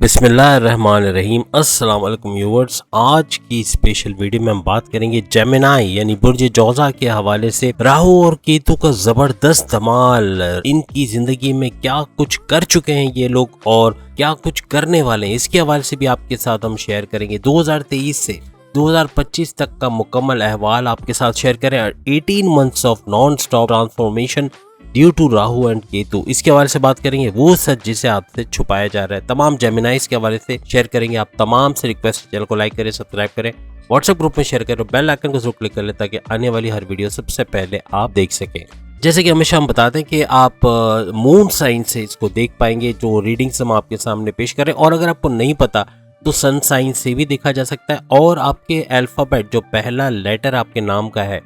बिस्मिल्लाहिर्रहमानिर्रहीम। अस्सलाम वालेकुम व्यूअर्स। आज की स्पेशल वीडियो में हम बात करेंगे जेमिनी यानी बुर्ज जोजा के हवाले से राहु और केतु का जबरदस्त धमाल। इनकी जिंदगी में क्या कुछ कर चुके हैं ये लोग और क्या कुछ करने वाले हैं, इसके हवाले से भी आपके साथ हम शेयर करेंगे। 2023 से 2025 तक का मुकम्मल अहवाल आपके साथ शेयर करें। 18 months of non stop transformation due to Rahu and Ketu, इसके हवाले से बात करेंगे। वो सच जिसे आपसे छुपाया जा रहा है, तमाम जेमिनाइज के हवाले से शेयर करेंगे। आप तमाम से रिक्वेस्ट, चैनल को लाइक करें, सब्सक्राइब करें, व्हाट्सएप ग्रुप में शेयर करें, बेल आइकन को जरूर क्लिक कर लें ताकि आने वाली हर वीडियो सबसे पहले आप देख सकें। जैसे कि हमेशा हम बताते हैं कि आप मून साइन से इसको देख पाएंगे, जो रीडिंग्स हम आपके सामने पेश करें। और अगर आपको नहीं पता तो सन साइन से भी देखा जा सकता है, और आपके अल्फाबेट जो पहला लेटर आपके नाम का है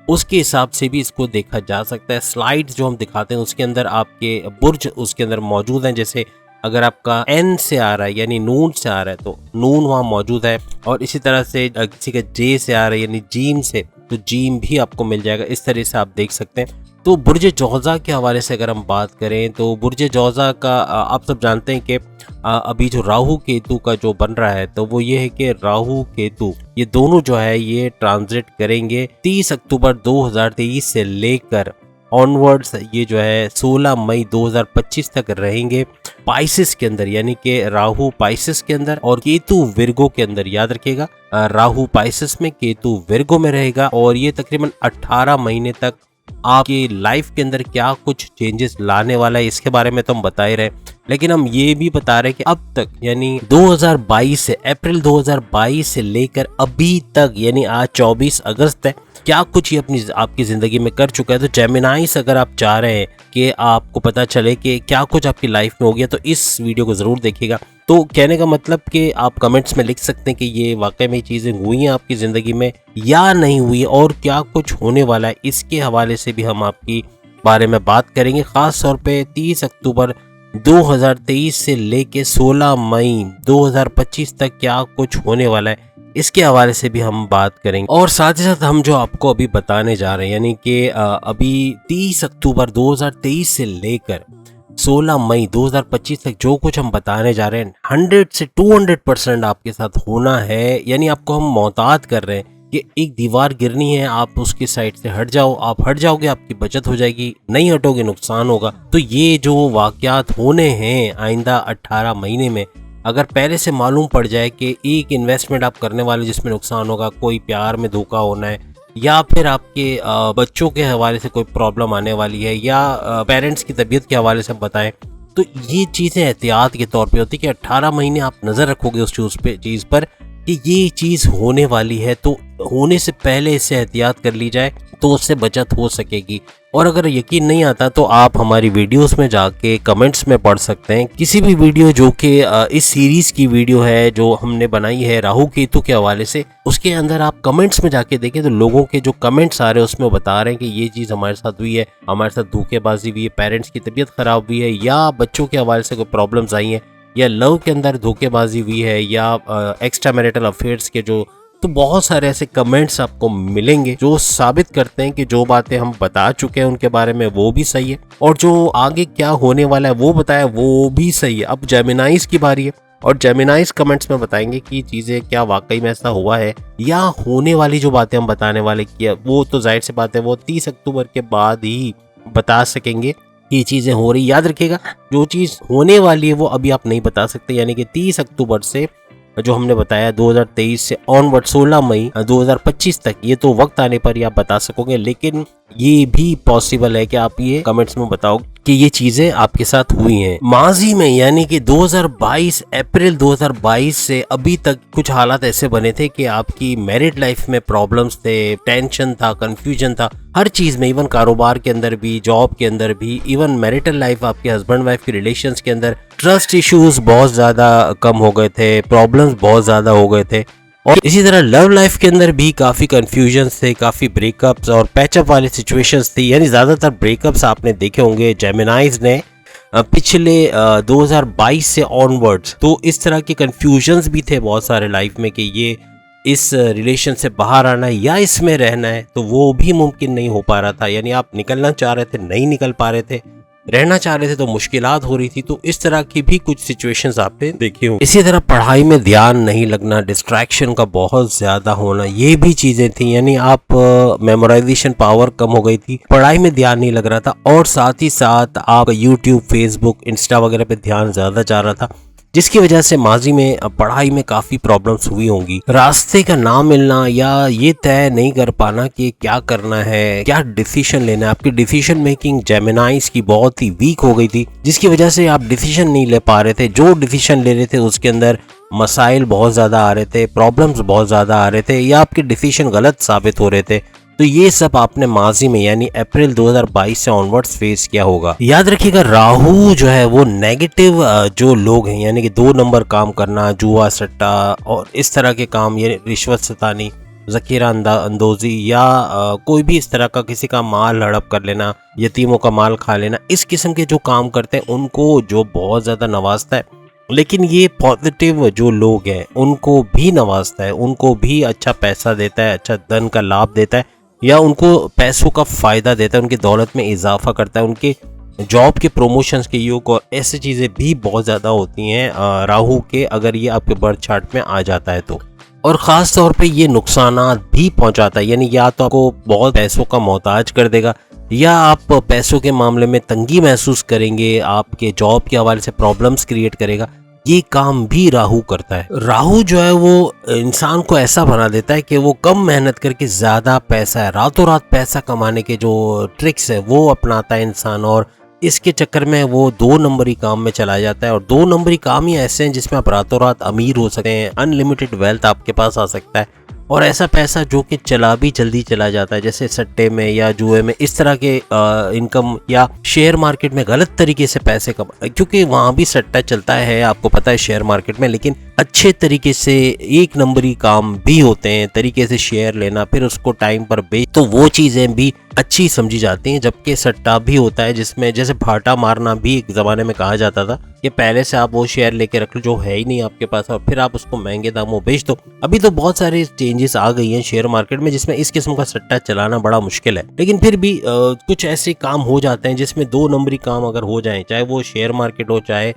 उसके हिसाब से भी इसको देखा जा सकता है। स्लाइड्स जो हम दिखाते हैं उसके अंदर आपके बुर्ज उसके अंदर मौजूद हैं। जैसे अगर आपका एन से आ रहा है यानी नून से आ रहा है तो नून वहाँ मौजूद है, और इसी तरह से किसी का जे से आ रहा है यानी जीम से तो जीम भी आपको मिल जाएगा। इस तरह से आप देख सकते हैं। तो बुर्ज जोजा के हवाले से अगर हम बात करें तो बुर्ज जोजा का आप सब जानते हैं कि अभी जो राहु केतु का जो बन रहा है तो वो ये है कि राहु केतु ये दोनों जो है ये ट्रांजिट करेंगे 30 अक्टूबर 2023 से लेकर ऑनवर्ड्स, ये जो है 16 मई 2025 तक रहेंगे पाइसिस के अंदर, यानी कि राहु पाइसिस के अंदर और केतु विर्गो के अंदर। याद रखिएगा, राहु पाइसिस में, केतु विर्गो में रहेगा, और ये तकरीबन 18 महीने तक आपकी लाइफ के अंदर क्या कुछ चेंजेस लाने वाला है इसके बारे में तो हम बता ही रहे। लेकिन हम ये भी बता रहे हैं कि अब तक यानी 2022 से अप्रैल 2022 से लेकर अभी तक यानी आज 24 अगस्त है, क्या कुछ ये अपनी आपकी जिंदगी में कर चुका है। तो जेमिनाइस अगर आप चाह रहे हैं कि आपको पता चले कि क्या कुछ आपकी लाइफ में हो गया तो इस वीडियो को जरूर देखिएगा। तो कहने का मतलब कि आप कमेंट्स में लिख सकते हैं कि ये वाकई में चीज़ें हुई हैं आपकी ज़िंदगी में या नहीं हुई, और क्या कुछ होने वाला है इसके हवाले से भी हम आपकी बारे में बात करेंगे। ख़ास तौर पे 30 अक्टूबर 2023 से लेके 16 मई 2025 तक क्या कुछ होने वाला है इसके हवाले से भी हम बात करेंगे। और साथ ही साथ हम जो आपको अभी बताने जा रहे हैं यानी कि अभी 30 अक्टूबर 2023 से लेकर 16 मई 2025 तक जो कुछ हम बताने जा रहे हैं 100 से 200% आपके साथ होना है। यानी आपको हम मोहतात कर रहे हैं कि एक दीवार गिरनी है, आप उसकी साइड से हट जाओ, आप हट जाओगे आपकी बचत हो जाएगी, नहीं हटोगे नुकसान होगा। तो ये जो वाकयात होने हैं आइंदा 18 महीने में, अगर पहले से मालूम पड़ जाए कि एक इन्वेस्टमेंट आप करने वाले जिसमें नुकसान होगा, कोई प्यार में धोखा होना है, या फिर आपके बच्चों के हवाले से कोई प्रॉब्लम आने वाली है, या पेरेंट्स की तबीयत के हवाले से हम बताएं, तो ये चीज़ें एहतियात के तौर पे होती है कि 18 महीने आप नज़र रखोगे उस चीज़ पर कि ये चीज़ होने वाली है, तो होने से पहले इससे एहतियात कर ली जाए तो उससे बचत हो सकेगी। और अगर यकीन नहीं आता तो आप हमारी वीडियोस में जाके कमेंट्स में पढ़ सकते हैं। किसी भी वीडियो जो कि इस सीरीज़ की वीडियो है जो हमने बनाई है राहु केतु के हवाले से, उसके अंदर आप कमेंट्स में जाके देखें तो लोगों के जो कमेंट्स आ रहे हैं उसमें बता रहे हैं कि ये चीज़ हमारे साथ हुई है, हमारे साथ धोखेबाजी हुई है, पेरेंट्स की तबीयत ख़राब हुई है, या बच्चों के हवाले से कोई प्रॉब्लम्स आई हैं, या लव के अंदर धोखेबाजी हुई है, या एक्स्ट्रा मैरिटल अफेयर्स के जो, तो बहुत सारे ऐसे कमेंट्स आपको मिलेंगे जो साबित करते हैं कि जो बातें हम बता चुके हैं उनके बारे में वो भी सही है, और जो आगे क्या होने वाला है वो बताया वो भी सही है। अब जेमिनाइज की बारी है, और जेमिनाइज कमेंट्स में बताएंगे कि चीज़ें क्या वाकई में ऐसा हुआ है या होने वाली जो बातें हम बताने वाले किया वो तो जाहिर सी बात है वो 30 अक्टूबर के बाद ही बता सकेंगे ये चीज़ें हो रही। याद रखिएगा, जो चीज़ होने वाली है वो अभी आप नहीं बता सकते, यानी कि 30 अक्टूबर से जो हमने बताया 2023 से ऑनवर्ड 16 मई 2025 तक, ये तो वक्त आने पर ही आप बता सकोगे। लेकिन ये भी पॉसिबल है कि आप ये कमेंट्स में बताओ कि ये चीजें आपके साथ हुई हैं माजी में, यानी कि 2022 अप्रैल 2022 से अभी तक कुछ हालात ऐसे बने थे कि आपकी मैरिड लाइफ में प्रॉब्लम्स थे, टेंशन था, कंफ्यूजन था, हर चीज में, इवन कारोबार के अंदर भी, जॉब के अंदर भी, इवन मैरिटल लाइफ आपके हस्बैंड वाइफ के रिलेशंस के अंदर ट्रस्ट इश्यूज बहुत ज्यादा कम हो गए थे, प्रॉब्लम्स बहुत ज्यादा हो गए थे, और इसी तरह लव लाइफ के अंदर भी काफ़ी कन्फ्यूजन्स थे, काफ़ी ब्रेकअप्स और पैचअप वाली सिचुएशंस थी। यानी ज़्यादातर ब्रेकअप्स आपने देखे होंगे जेमिनाइज ने पिछले 2022 से ऑनवर्ड्स। तो इस तरह के कन्फ्यूजन्स भी थे बहुत सारे लाइफ में कि ये इस रिलेशन से बाहर आना है या इसमें रहना है, तो वो भी मुमकिन नहीं हो पा रहा था। यानी आप निकलना चाह रहे थे, नहीं निकल पा रहे थे, रहना चाह रहे थे तो मुश्किलात हो रही थी। तो इस तरह की भी कुछ सिचुएशंस आपने देखी होंगी। इसी तरह पढ़ाई में ध्यान नहीं लगना, डिस्ट्रैक्शन का बहुत ज्यादा होना, ये भी चीजें थी। यानी आप मेमोराइजेशन पावर कम हो गई थी, पढ़ाई में ध्यान नहीं लग रहा था, और साथ ही साथ आप यूट्यूब, फेसबुक, इंस्टा वगैरह पे ध्यान ज्यादा जा रहा था, जिसकी वजह से माजी में पढ़ाई में काफी प्रॉब्लम्स हुई होंगी। रास्ते का ना मिलना या ये तय नहीं कर पाना कि क्या करना है, क्या डिसीजन लेना है। आपकी डिसीजन मेकिंग जेमिनाइज की बहुत ही वीक हो गई थी, जिसकी वजह से आप डिसीजन नहीं ले पा रहे थे। जो डिसीजन ले रहे थे उसके अंदर मसाइल बहुत ज्यादा आ रहे थे, प्रॉब्लम्स बहुत ज्यादा आ रहे थे, या आपके डिसीजन गलत साबित हो रहे थे। तो ये सब आपने माजी में यानी अप्रैल 2022 से ऑनवर्ड्स फेस किया होगा। याद रखिएगा, राहु जो है वो नेगेटिव जो लोग हैं, यानी कि 2 नंबर काम करना, जुआ, सट्टा और इस तरह के काम, यानी रिश्वत सतानी, जखीरा अंदोजी, या कोई भी इस तरह का किसी का माल हड़प कर लेना, यतीमों का माल खा लेना, इस किस्म के जो काम करते हैं उनको जो बहुत ज्यादा नवाजता है। लेकिन ये पॉजिटिव जो लोग हैं उनको भी नवाजता है, उनको भी अच्छा पैसा देता है, अच्छा धन का लाभ देता है, या उनको पैसों का फायदा देता है, उनकी दौलत में इजाफा करता है, उनके जॉब के प्रमोशंस के योग और ऐसी चीजें भी बहुत ज्यादा होती हैं राहु के, अगर ये आपके बर्थ चार्ट में आ जाता है तो। और ख़ास तौर पे ये नुकसानात भी पहुंचाता है, यानी या तो आपको बहुत पैसों का मोहताज कर देगा, या आप पैसों के मामले में तंगी महसूस करेंगे, आपके जॉब के हवाले से प्रॉब्लम्स क्रिएट करेगा। ये काम भी राहु करता है। राहु जो है वो इंसान को ऐसा बना देता है कि वो कम मेहनत करके ज्यादा पैसा है, रातों रात पैसा कमाने के जो ट्रिक्स है वो अपनाता है इंसान, और इसके चक्कर में वो 2 नंबरी काम में चला जाता है। और 2 नंबरी काम ही ऐसे हैं जिसमें आप रातों रात अमीर हो सकते हैं, अनलिमिटेड वेल्थ आपके पास आ सकता है, और ऐसा पैसा जो कि चला भी जल्दी चला जाता है, जैसे सट्टे में या जुए में, इस तरह के इनकम, या शेयर मार्केट में गलत तरीके से पैसे कमा, क्योंकि वहां भी सट्टा चलता है, आपको पता है, शेयर मार्केट में। लेकिन अच्छे तरीके से 1 नंबरी काम भी होते हैं, तरीके से शेयर लेना, फिर उसको टाइम पर बेच, तो वो चीजें भी अच्छी समझी जाती हैं। जबकि सट्टा भी होता है जिसमें जैसे भाटा मारना भी एक जमाने में कहा जाता था कि पहले से आप वो शेयर लेके रख लो जो है ही नहीं आपके पास, और फिर आप उसको महंगे दामों बेच दो। अभी तो बहुत सारे चेंजेस आ गई हैं शेयर मार्केट में जिसमें इस किस्म का सट्टा चलाना बड़ा मुश्किल है। लेकिन फिर भी कुछ ऐसे काम हो जाते हैं जिसमें 2 नंबरी काम अगर हो जाए, चाहे वो शेयर मार्केट हो, चाहे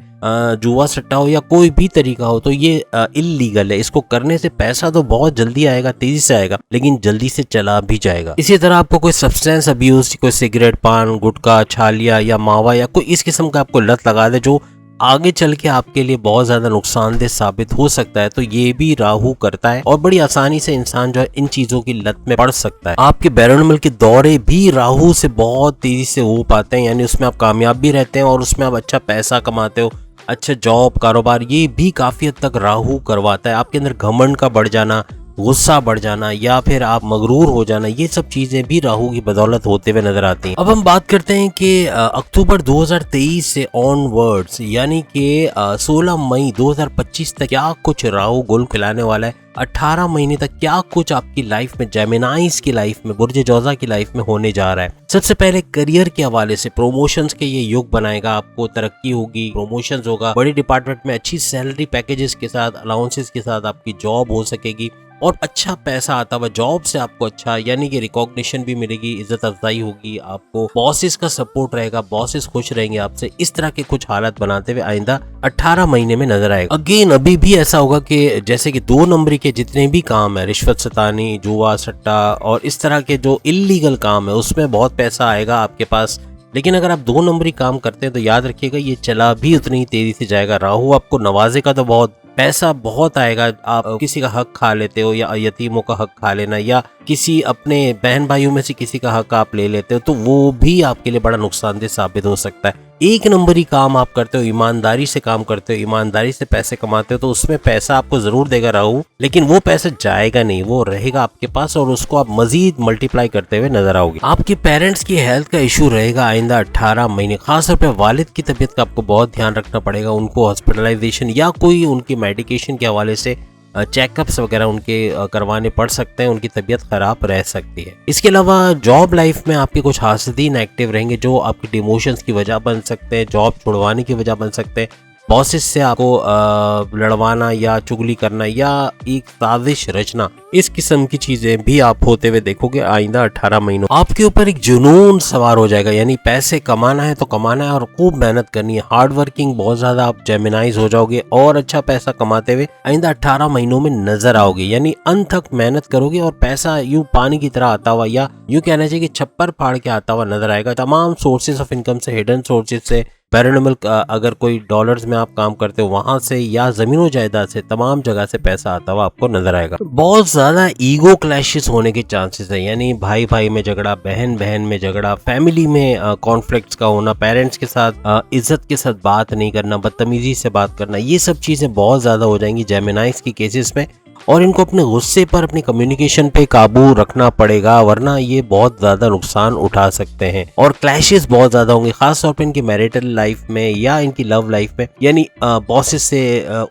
जुआ सट्टा हो, या कोई भी तरीका हो, तो ये इल्लीगल है। इसको करने से पैसा तो बहुत जल्दी आएगा, तेजी से आएगा, लेकिन जल्दी से चला भी जाएगा। इसी तरह आपको कोई सब्सटेंस अब्यूज, कोई सिगरेट, पान, गुटखा, छालिया या मावा या कोई इस किस्म का आपको लत लगा दे जो आगे चल के आपके लिए बहुत ज्यादा नुकसानदेह साबित हो सकता है, तो ये भी राहु करता है, और बड़ी आसानी से इंसान जो है इन चीजों की लत में पड़ सकता है। आपके बैरोनमल के दौरे भी राहु से बहुत तेजी से हो पाते हैं, यानी उसमें आप कामयाब भी रहते हैं और उसमें आप अच्छा पैसा कमाते हो, अच्छा जॉब, कारोबार, ये भी काफी हद तक राहु करवाता है। आपके अंदर घमंड का बढ़ जाना, गुस्सा बढ़ जाना, या फिर आप मगरूर हो जाना, ये सब चीजें भी राहु की बदौलत होते हुए नजर आती हैं। अब हम बात करते हैं कि अक्टूबर 2023 से ऑनवर्ड्स, यानी कि 16 मई 2025 तक क्या कुछ राहु गुल खिलाने वाला है। 18 महीने तक क्या कुछ आपकी लाइफ में, जेमिनाइज की लाइफ में, बुर्ज जोजा की लाइफ में होने जा रहा है। सबसे पहले करियर के हवाले से प्रमोशंस के ये युग बनाएगा, आपको तरक्की होगी, प्रमोशंस होगा, बड़ी डिपार्टमेंट में अच्छी सैलरी पैकेजेस के साथ, अलाउंसेस के साथ आपकी जॉब हो सकेगी, और अच्छा पैसा आता हुआ जॉब से आपको अच्छा, यानी कि रिकॉग्निशन भी मिलेगी, इज्जत अफजाई होगी, आपको बॉसेस का सपोर्ट रहेगा, बॉसेस खुश रहेंगे आपसे। इस तरह के कुछ हालात बनाते हुए आइंदा 18 महीने में नजर आएगा। अगेन अभी भी ऐसा होगा कि जैसे कि 2 नंबरी के जितने भी काम है, रिश्वत सतानी, जुआ सट्टा और इस तरह के जो इल्लीगल काम है, उसमें बहुत पैसा आएगा आपके पास। लेकिन अगर आप 2 नंबरी काम करते हैं तो याद रखिएगा ये चला भी उतनी ही तेजी से जाएगा। राहु आपको नवाजेगा तो बहुत पैसा बहुत आएगा। आप किसी का हक खा लेते हो, या यतीमों का हक खा लेना, या किसी अपने बहन भाइयों में से किसी का हक आप ले लेते हो, तो वो भी आपके लिए बड़ा नुकसानदेह साबित हो सकता है। 1 नंबरी काम आप करते हो, ईमानदारी से काम करते हो, ईमानदारी से पैसे कमाते हो, तो उसमें पैसा आपको जरूर देगा राहु, लेकिन वो पैसा जाएगा नहीं, वो रहेगा आपके पास और उसको आप मजीद मल्टीप्लाई करते हुए नजर आओगे। आपके पेरेंट्स की हेल्थ का इशू रहेगा आइंदा 18 महीने। खासतौर पर वालिद की तबीयत का आपको बहुत ध्यान रखना पड़ेगा, उनको हॉस्पिटलाइजेशन या कोई उनकी मेडिकेशन के हवाले से चेकअप्स वगैरह उनके करवाने पड़ सकते हैं, उनकी तबीयत खराब रह सकती है। इसके अलावा जॉब लाइफ में आपके कुछ हासिदीन एक्टिव रहेंगे जो आपकी डिमोशंस की वजह बन सकते हैं, जॉब छुड़वाने की वजह बन सकते हैं, बॉसेस से आपको लड़वाना या चुगली करना या एक साजिश रचना, इस किस्म की चीजें भी आप होते हुए देखोगे आइंदा 18 महीनों। आपके ऊपर एक जुनून सवार हो जाएगा, यानी पैसे कमाना है तो कमाना है और खूब मेहनत करनी है, हार्ड वर्किंग बहुत ज्यादा आप जेमिनाइज हो जाओगे और अच्छा पैसा कमाते हुए आइंदा 18 महीनों में नजर आओगे। यानी अनथक मेहनत करोगे और पैसा यूं पानी की तरह आता हुआ या यूं कहना चाहिए कि छप्पर फाड़ के आता हुआ नजर आएगा। तमाम सोर्सेज ऑफ इनकम से, हिडन सोर्सेज से, पैरानॉर्मल अगर कोई डॉलर्स में आप काम करते हो वहां से या जमीनों जायदाद से, तमाम जगह से पैसा आता हुआ आपको नजर आएगा। बहुत ज्यादा ईगो क्लैशेस होने के चांसेस है, यानी भाई भाई में झगड़ा, बहन बहन में झगड़ा, फैमिली में कॉन्फ्लिक्ट्स का होना, पेरेंट्स के साथ इज्जत के साथ बात नहीं करना, बदतमीजी से बात करना, ये सब चीजें बहुत ज्यादा हो जाएंगी जेमिनाइज की केसेस में। और इनको अपने गुस्से पर, अपनी कम्युनिकेशन पे काबू रखना पड़ेगा, वरना ये बहुत ज्यादा नुकसान उठा सकते हैं और क्लैशेस बहुत ज्यादा होंगे, खासतौर पे इनकी मैरिटल लाइफ में या इनकी लव लाइफ में। यानी बॉसेस से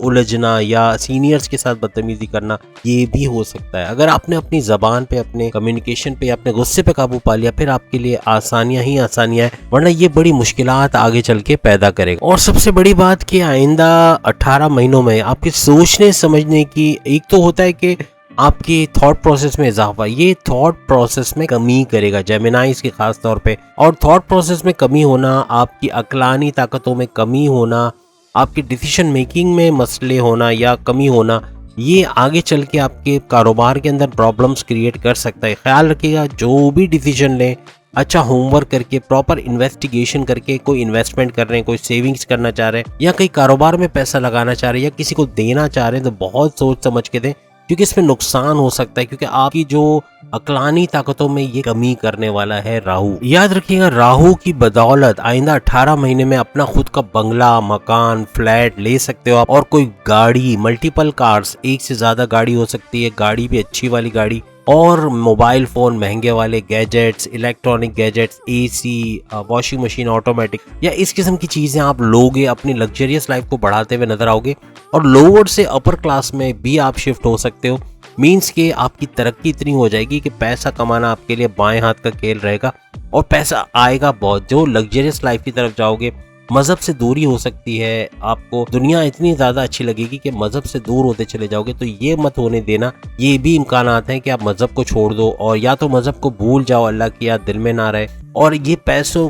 उलझना या सीनियर्स के साथ बदतमीजी करना, ये भी हो सकता है। अगर आपने अपनी जबान पे, अपने कम्युनिकेशन पे, अपने गुस्से पे काबू पा लिया, फिर आपके लिए आसानियां ही आसानियां है, वरना ये बड़ी मुश्किलात आगे चल के पैदा करेगा। और सबसे बड़ी बात कि आइंदा 18 महीनों में आपके सोचने समझने की, एक तो होता है कि आपकी थॉट प्रोसेस में इजाफा, ये थॉट प्रोसेस में कमी करेगा जेमिनाइज के खास तौर पे। और थॉट प्रोसेस में कमी होना, आपकी अक्लानी ताकतों में कमी होना, आपकी डिसीजन मेकिंग में मसले होना या कमी होना, ये आगे चल के आपके कारोबार के अंदर प्रॉब्लम्स क्रिएट कर सकता है। ख्याल रखिएगा, जो भी डिसीजन लें अच्छा होमवर्क करके, प्रॉपर इन्वेस्टिगेशन करके, कोई इन्वेस्टमेंट कर रहे हैं, कोई सेविंग्स करना चाह रहे हैं या कई कारोबार में पैसा लगाना चाह रहे हैं या किसी को देना चाह रहे हैं, तो बहुत सोच समझ के दें, क्योंकि इसमें नुकसान हो सकता है, क्योंकि आपकी जो अक्लानी ताकतों में ये कमी करने वाला है राहु। याद रखिएगा, राहु की बदौलत आइंदा 18 महीने में अपना खुद का बंगला, मकान, फ्लैट ले सकते हो आप, और कोई गाड़ी, मल्टीपल कार्स, एक से ज्यादा गाड़ी हो सकती है, गाड़ी भी अच्छी वाली गाड़ी, और मोबाइल फोन, महंगे वाले gadgets, electronic gadgets, AC, washing machine automatic, या इस किस्म की चीजें आप लोगे, अपनी लग्जरियस लाइफ को बढ़ाते हुए नजर आओगे। और लोअर से अपर क्लास में भी आप शिफ्ट हो सकते हो, मीन्स के आपकी तरक्की इतनी हो जाएगी कि पैसा कमाना आपके लिए बाएं हाथ का खेल रहेगा और पैसा आएगा बहुत। जो लग्जरियस लाइफ की तरफ जाओगे, मजहब से दूरी हो सकती है, आपको दुनिया इतनी ज्यादा अच्छी लगेगी कि मजहब से दूर होते चले जाओगे, तो ये मत होने देना। ये भी इम्कानात हैं कि आप मजहब को छोड़ दो और या तो मजहब को भूल जाओ, अल्लाह की याद दिल में ना रहे, और ये पैसे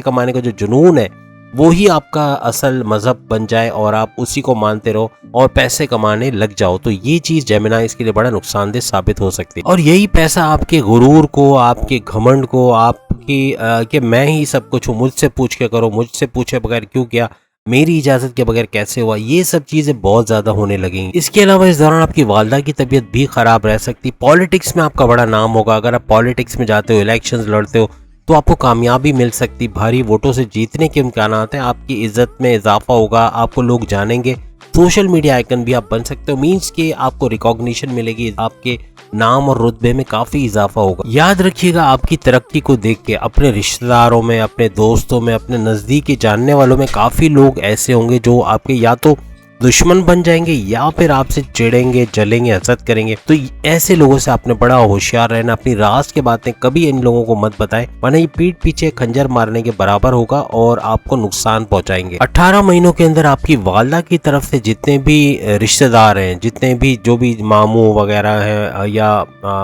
कमाने का जो जुनून है वो ही आपका असल मजहब बन जाए और आप उसी को मानते रहो और पैसे कमाने लग जाओ, तो ये चीज जेमिनाई इसके लिए बड़ा नुकसानदेह साबित हो सकती है। और यही पैसा आपके गुरूर को, आपके घमंड को, आपकी कि मैं ही सब कुछ हूँ, मुझसे पूछ के करो, मुझसे पूछे बगैर क्यों किया, मेरी इजाजत के बगैर कैसे हुआ, ये सब चीजें बहुत ज्यादा होने लगेंगी। इसके अलावा इस दौरान आपकी वालदा की तबीयत भी खराब रह सकती। पॉलिटिक्स में आपका बड़ा नाम होगा, अगर आप पॉलिटिक्स में जाते हो, इलेक्शंस लड़ते हो, तो आपको कामयाबी मिल सकती, भारी वोटों से जीतने के इम्कानात हैं, आपकी इज्जत में इजाफा होगा, आपको लोग जानेंगे, सोशल मीडिया आइकन भी आप बन सकते हो, मींस के आपको रिकॉग्निशन मिलेगी, आपके नाम और रुतबे में काफी इजाफा होगा। याद रखिएगा, आपकी तरक्की को देख के अपने रिश्तेदारों में, अपने दोस्तों में, अपने नजदीकी जानने वालों में काफी लोग ऐसे होंगे जो आपके या तो दुश्मन बन जाएंगे या फिर आपसे चिढ़ेंगे, जलेंगे, हसद करेंगे। तो ऐसे लोगों से आपने बड़ा होशियार रहना, अपनी राज की बातें कभी इन लोगों को मत बताएं, वरना ये पीठ पीछे खंजर मारने के बराबर होगा और आपको नुकसान पहुंचाएंगे। 18 महीनों के अंदर आपकी वालदा की तरफ से जितने भी रिश्तेदार हैं, जितने भी जो भी मामू वगैरह हैं या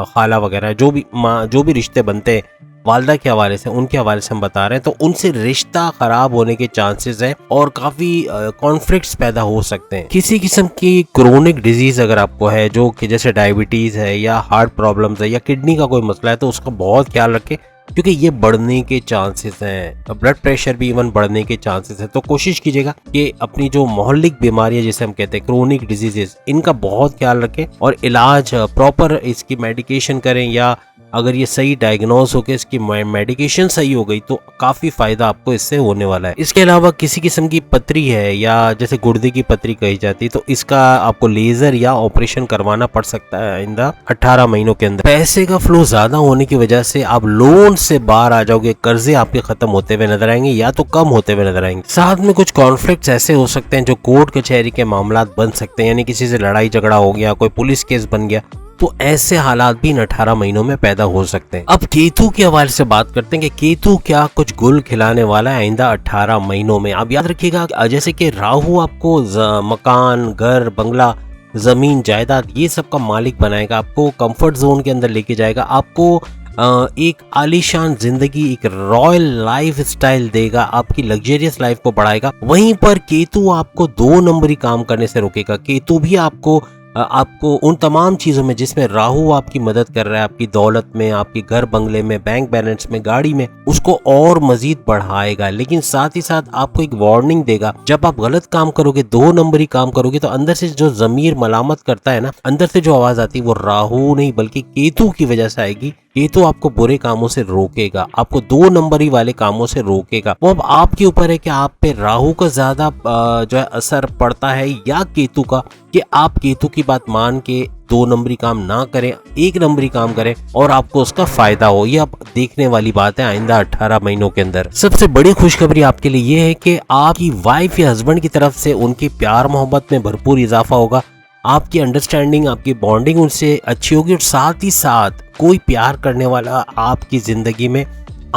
खाला वगैरह, जो भी रिश्ते बनते हैं वालदा के हवाले से, उनके हवाले से हम बता रहे हैं, तो उनसे रिश्ता खराब होने के चांसेस हैं और काफी कॉन्फ्लिक्ट्स पैदा हो सकते हैं। किसी किस्म की क्रोनिक डिजीज अगर आपको है, जो कि जैसे डायबिटीज है या हार्ट प्रॉब्लम्स है या किडनी का कोई मसला है, तो उसका बहुत ख्याल रखें, क्योंकि ये बढ़ने के चांसेस हैं। ब्लड प्रेशर भी इवन बढ़ने के चांसेस है। तो कोशिश कीजिएगा कि अपनी जो मोहल्लिक बीमारियां जिसे हम कहते हैं क्रोनिक डिजीजेस, इनका बहुत ख्याल रखें और इलाज प्रॉपर इसकी मेडिकेशन करें, या अगर ये सही डायग्नोज होकर इसकी मेडिकेशन सही हो गई तो काफी फायदा आपको इससे होने वाला है। इसके अलावा किसी किस्म की पथरी है या जैसे गुर्दे की पथरी कही जाती है, तो इसका आपको लेजर या ऑपरेशन करवाना पड़ सकता है आइंदा 18 महीनों के अंदर। पैसे का फ्लो ज्यादा होने की वजह से आप लोन से बाहर आ जाओगे, कर्जे आपके खत्म होते हुए नजर आएंगे या तो कम होते हुए नजर आएंगे। साथ में कुछ कॉन्फ्लिक्ट्स ऐसे हो सकते हैं जो कोर्ट कचहरी के मामला बन सकते हैं, यानी किसी से लड़ाई झगड़ा हो गया, कोई पुलिस केस बन गया, तो ऐसे हालात भी इन 18 महीनों में पैदा हो सकते हैं। अब केतु के हवाले से बात करते हैं कि केतु क्या कुछ गुल खिलाने वाला है आइंदा 18 महीनों में। आप याद रखिएगा, जैसे कि राहु आपको मकान, घर, बंगला, जमीन, जायदाद ये सब का मालिक बनाएगा, आपको कंफर्ट जोन के अंदर लेके जाएगा, आपको एक आलीशान जिंदगी, एक रॉयल लाइफ स्टाइल देगा, आपकी लग्जरियस लाइफ को बढ़ाएगा। वहीं पर केतु आपको 2 नंबरी काम करने से रोकेगा। केतु भी आपको उन तमाम चीज़ों में जिसमें राहु आपकी मदद कर रहा है, आपकी दौलत में, आपके घर बंगले में, बैंक बैलेंस में, गाड़ी में, उसको और मजीद बढ़ाएगा। लेकिन साथ ही साथ आपको एक वार्निंग देगा, जब आप गलत काम करोगे, 2 नंबरी काम करोगे, तो अंदर से जो जमीर मलामत करता है ना, अंदर से जो आवाज आती है वो राहु नहीं बल्कि केतु की वजह से आएगी। केतु आपको बुरे कामों से रोकेगा, आपको 2 नंबरी वाले कामों से रोकेगा। वो अब आपके ऊपर है कि आप पे राहु का ज्यादा जो है असर पड़ता है या केतु का, कि आप केतु की बात मान के 2 नंबरी काम ना करें, 1 नंबरी काम करें और आपको उसका फायदा हो। ये अब देखने वाली बात है आइंदा 18 महीनों के अंदर। सबसे बड़ी खुशखबरी आपके लिए ये है कि आपकी वाइफ या हस्बैंड की तरफ से उनकी प्यार मोहब्बत में भरपूर इजाफा होगा, आपकी अंडरस्टैंडिंग, आपकी बॉन्डिंग उनसे अच्छी होगी और साथ ही साथ कोई प्यार करने वाला आपकी जिंदगी में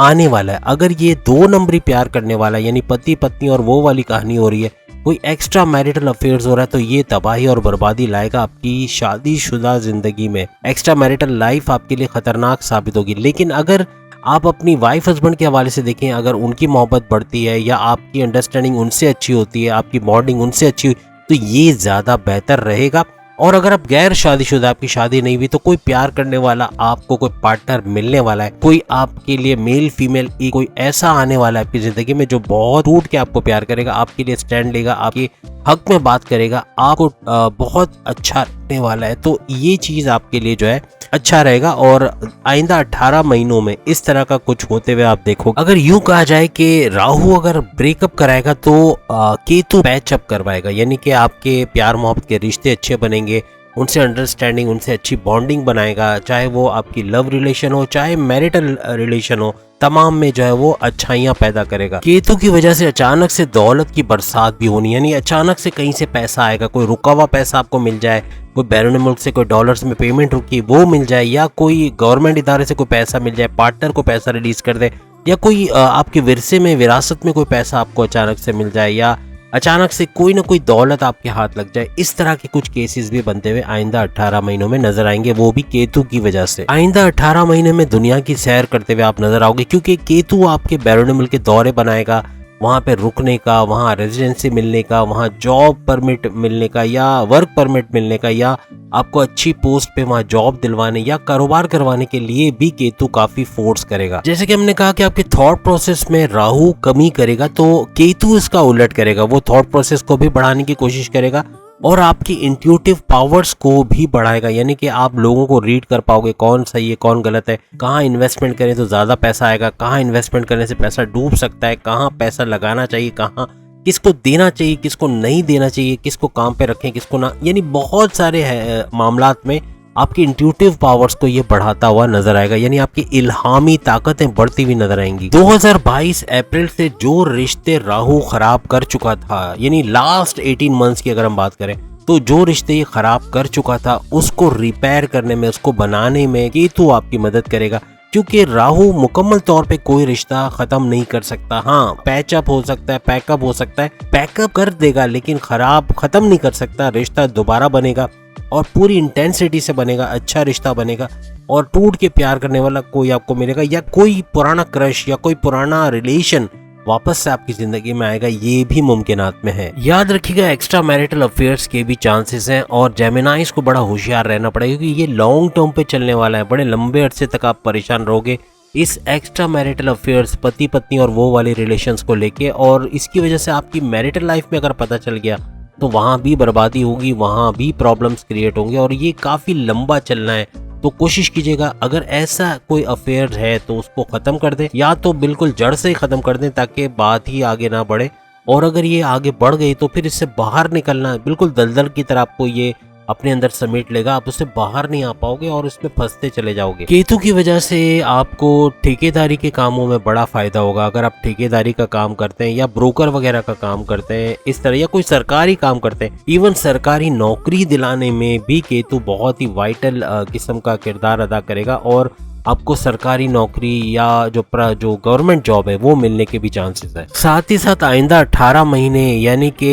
आने वाला है। अगर ये 2 नंबरी प्यार करने वाला यानी पति पत्नी और वो वाली कहानी हो रही है, कोई एक्स्ट्रा मैरिटल अफेयर्स हो रहा है, तो ये तबाही और बर्बादी लाएगा आपकी शादीशुदा जिंदगी में। एक्स्ट्रा मैरिटल लाइफ आपके लिए खतरनाक साबित होगी। लेकिन अगर आप अपनी वाइफ हस्बैंड के हवाले से देखें, अगर उनकी मोहब्बत बढ़ती है या आपकी अंडरस्टैंडिंग उनसे अच्छी होती है, आपकी बॉन्डिंग उनसे अच्छी हुई, तो ये ज्यादा बेहतर रहेगा। और अगर आप गैर शादीशुदा, आपकी शादी नहीं हुई, तो कोई प्यार करने वाला आपको, कोई पार्टनर मिलने वाला है, कोई आपके लिए मेल फीमेल कोई ऐसा आने वाला है आपकी जिंदगी में जो बहुत टूट के आपको प्यार करेगा, आपके लिए स्टैंड लेगा, आपके हक में बात करेगा, आपको बहुत अच्छा रखने वाला है। तो ये चीज आपके लिए जो है अच्छा रहेगा। और आइंदा 18 महीनों में इस तरह का कुछ होते हुए आप देखो। अगर यूं कहा जाए कि राहु अगर ब्रेकअप कराएगा तो केतु पैचअप करवाएगा, यानी कि आपके प्यार मोहब्बत के रिश्ते अच्छे बनेंगे, उनसे अंडरस्टैंडिंग, उनसे अच्छी बॉन्डिंग बनाएगा, चाहे वो आपकी लव रिलेशन हो, चाहे मैरिटल रिलेशन हो, तमाम में जो है वो अच्छाइयाँ पैदा करेगा। केतु की वजह से अचानक से दौलत की बरसात भी होनी, यानी अचानक से कहीं से पैसा आएगा, कोई रुका हुआ पैसा आपको मिल जाए, कोई बैरून मुल्क से कोई डॉलर्स में पेमेंट रुकी वो मिल जाए, या कोई गवर्नमेंट इदारे से कोई पैसा मिल जाए, पार्टनर को पैसा रिलीज कर दे, या कोई आपके विरसे में, विरासत में कोई पैसा आपको अचानक से मिल जाए, या अचानक से कोई ना कोई दौलत आपके हाथ लग जाए। इस तरह के कुछ केसेस भी बनते हुए आइंदा 18 महीनों में नजर आएंगे, वो भी केतु की वजह से। आइंदा 18 महीने में दुनिया की सैर करते हुए आप नजर आओगे, क्योंकि केतु आपके बैरून मुल्क के दौरे बनाएगा, वहाँ पे रुकने का, वहाँ रेजिडेंसी मिलने का, वहाँ जॉब परमिट मिलने का या वर्क परमिट मिलने का, या आपको अच्छी पोस्ट पे वहाँ जॉब दिलवाने या कारोबार करवाने के लिए भी केतु काफी फोर्स करेगा। जैसे कि हमने कहा कि आपके थॉट प्रोसेस में राहु कमी करेगा, तो केतु इसका उलट करेगा, वो थॉट प्रोसेस को भी बढ़ाने की कोशिश करेगा और आपकी इंट्यूटिव पावर्स को भी बढ़ाएगा, यानी कि आप लोगों को रीड कर पाओगे कौन सही है कौन गलत है, कहाँ इन्वेस्टमेंट करें तो ज्यादा पैसा आएगा, कहाँ इन्वेस्टमेंट करने से पैसा डूब सकता है, कहाँ पैसा लगाना चाहिए, कहाँ किसको देना चाहिए, किसको नहीं देना चाहिए, किसको काम पे रखें, किसको ना, यानी बहुत सारे मामलात में आपकी इंट्यूटिव पावर्स को ये बढ़ाता हुआ नजर आएगा, यानी आपकी इल्हामी ताकतें बढ़ती हुई नजर आएंगी। 2022 अप्रैल से जो रिश्ते राहु खराब कर चुका था, यानी लास्ट 18 मंथ्स की अगर हम बात करें, तो जो रिश्ते ये खराब कर चुका था उसको रिपेयर करने में, उसको बनाने में केतु आपकी मदद करेगा, क्योंकि राहु मुकम्मल तौर पे कोई रिश्ता खत्म नहीं कर सकता। हाँ, पैचअप हो सकता है, पैकअप हो सकता है, पैकअप कर देगा लेकिन खराब खत्म नहीं कर सकता। रिश्ता दोबारा बनेगा और पूरी इंटेंसिटी से बनेगा, अच्छा रिश्ता बनेगा और टूट के प्यार करने वाला कोई आपको मिलेगा, या कोई पुराना क्रश या कोई पुराना रिलेशन वापस से आपकी जिंदगी में आएगा, ये भी मुमकिनात में है। याद रखिएगा, एक्स्ट्रा मैरिटल अफेयर्स के भी चांसेस हैं और जेमिनाइज को बड़ा होशियार रहना पड़ेगा, क्योंकि ये लॉन्ग टर्म पे चलने वाला है, बड़े लंबे अरसे तक आप परेशान रहोगे इस एक्स्ट्रा मैरिटल अफेयर्स, पति पत्नी और वो वाले रिलेशंस को लेके, और इसकी वजह से आपकी मैरिटल लाइफ में अगर पता चल गया तो वहाँ भी बर्बादी होगी, वहाँ भी प्रॉब्लम्स क्रिएट होंगे और ये काफ़ी लंबा चलना है। तो कोशिश कीजिएगा अगर ऐसा कोई अफेयर है तो उसको ख़त्म कर दें, या तो बिल्कुल जड़ से ही ख़त्म कर दें ताकि बात ही आगे ना बढ़े, और अगर ये आगे बढ़ गई तो फिर इससे बाहर निकलना बिल्कुल दलदल की तरह आपको ये अपने अंदर समेट लेगा, आप उससे बाहर नहीं आ पाओगे और उसमें फंसते चले जाओगे। केतु की वजह से आपको ठेकेदारी के कामों में बड़ा फायदा होगा। अगर आप ठेकेदारी का काम करते हैं या ब्रोकर वगैरह का काम करते हैं इस तरह, या कोई सरकारी काम करते हैं, इवन सरकारी नौकरी दिलाने में भी केतु बहुत ही वाइटल किस्म का किरदार अदा करेगा और आपको सरकारी नौकरी या जो गवर्नमेंट जॉब है वो मिलने के भी चांसेस है। साथ ही साथ आइंदा 18 महीने यानी कि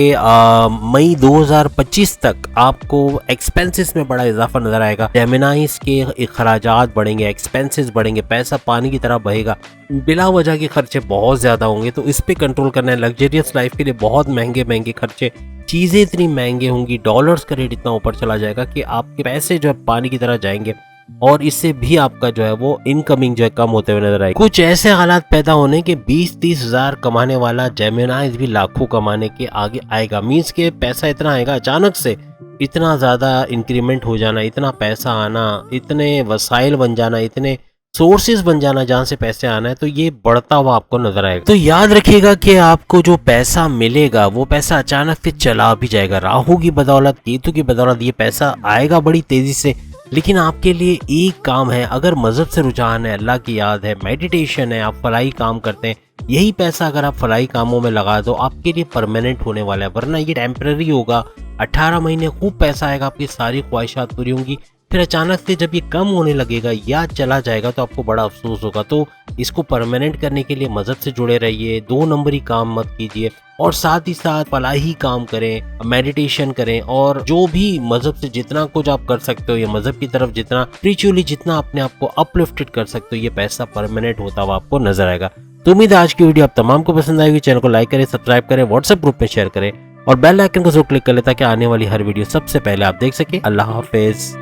मई 2025 तक आपको एक्सपेंसेस में बड़ा इजाफा नजर आएगा। जेमिनाइज के अखराजात बढ़ेंगे, एक्सपेंसेस बढ़ेंगे, पैसा पानी की तरह बहेगा, बिला वजह के खर्चे बहुत ज्यादा होंगे, तो इस पे कंट्रोल करना है। लग्जरियस लाइफ के लिए बहुत महंगे महंगे खर्चे, चीजें इतनी महंगी होंगी, डॉलर्स का रेट इतना ऊपर चला जाएगा कि आपके पैसे जो है पानी की तरह जाएंगे और इससे भी आपका जो है वो इनकमिंग जो है कम होते हुए नजर आएगी। कुछ ऐसे हालात पैदा होने के 20-30 हजार कमाने वाला जेमिनाइज भी लाखों कमाने के आगे आएगा। मीन्स के पैसा इतना आएगा अचानक से, इतना ज्यादा इंक्रीमेंट हो जाना, इतना पैसा आना, इतने वसाइल बन जाना, इतने सोर्सेज बन जाना जहां से पैसे आना है, तो ये बढ़ता हुआ आपको नजर आएगा। तो याद रखिएगा कि आपको जो पैसा मिलेगा वो पैसा अचानक से चला भी जाएगा। राहु की बदौलत, केतु की बदौलत ये पैसा आएगा बड़ी तेजी से। लेकिन आपके लिए एक काम है, अगर मजहब से रुझान है, अल्लाह की याद है, मेडिटेशन है, आप फलाई काम करते हैं, यही पैसा अगर आप फलाई कामों में लगा दो आपके लिए परमानेंट होने वाला है, वरना ये टेम्पररी होगा। 18 महीने खूब पैसा आएगा, आपकी सारी ख्वाहिशात पूरी होंगी, फिर अचानक से जब ये कम होने लगेगा या चला जाएगा तो आपको बड़ा अफसोस होगा। तो इसको परमानेंट करने के लिए मजहब से जुड़े रहिए, 2 नंबरी काम मत कीजिए और साथ ही साथ फलाही काम करें, मेडिटेशन करें और जो भी मजहब से जितना कुछ आप कर सकते हो, ये मजहब की तरफ जितना स्पिरिचुअली जितना अपने आप को अपलिफ्टेड कर सकते हो, ये पैसा परमानेंट होता हुआ आपको नजर आएगा। तो उम्मीद है आज की वीडियो आप तमाम को पसंद आएगी। चैनल को लाइक करें, सब्सक्राइब करें, व्हाट्सएप ग्रुप में शेयर करें और बेल आइकन को जरूर क्लिक कर लें ताकि आने वाली हर वीडियो सबसे पहले आप देख सके। अल्लाह हाफिज।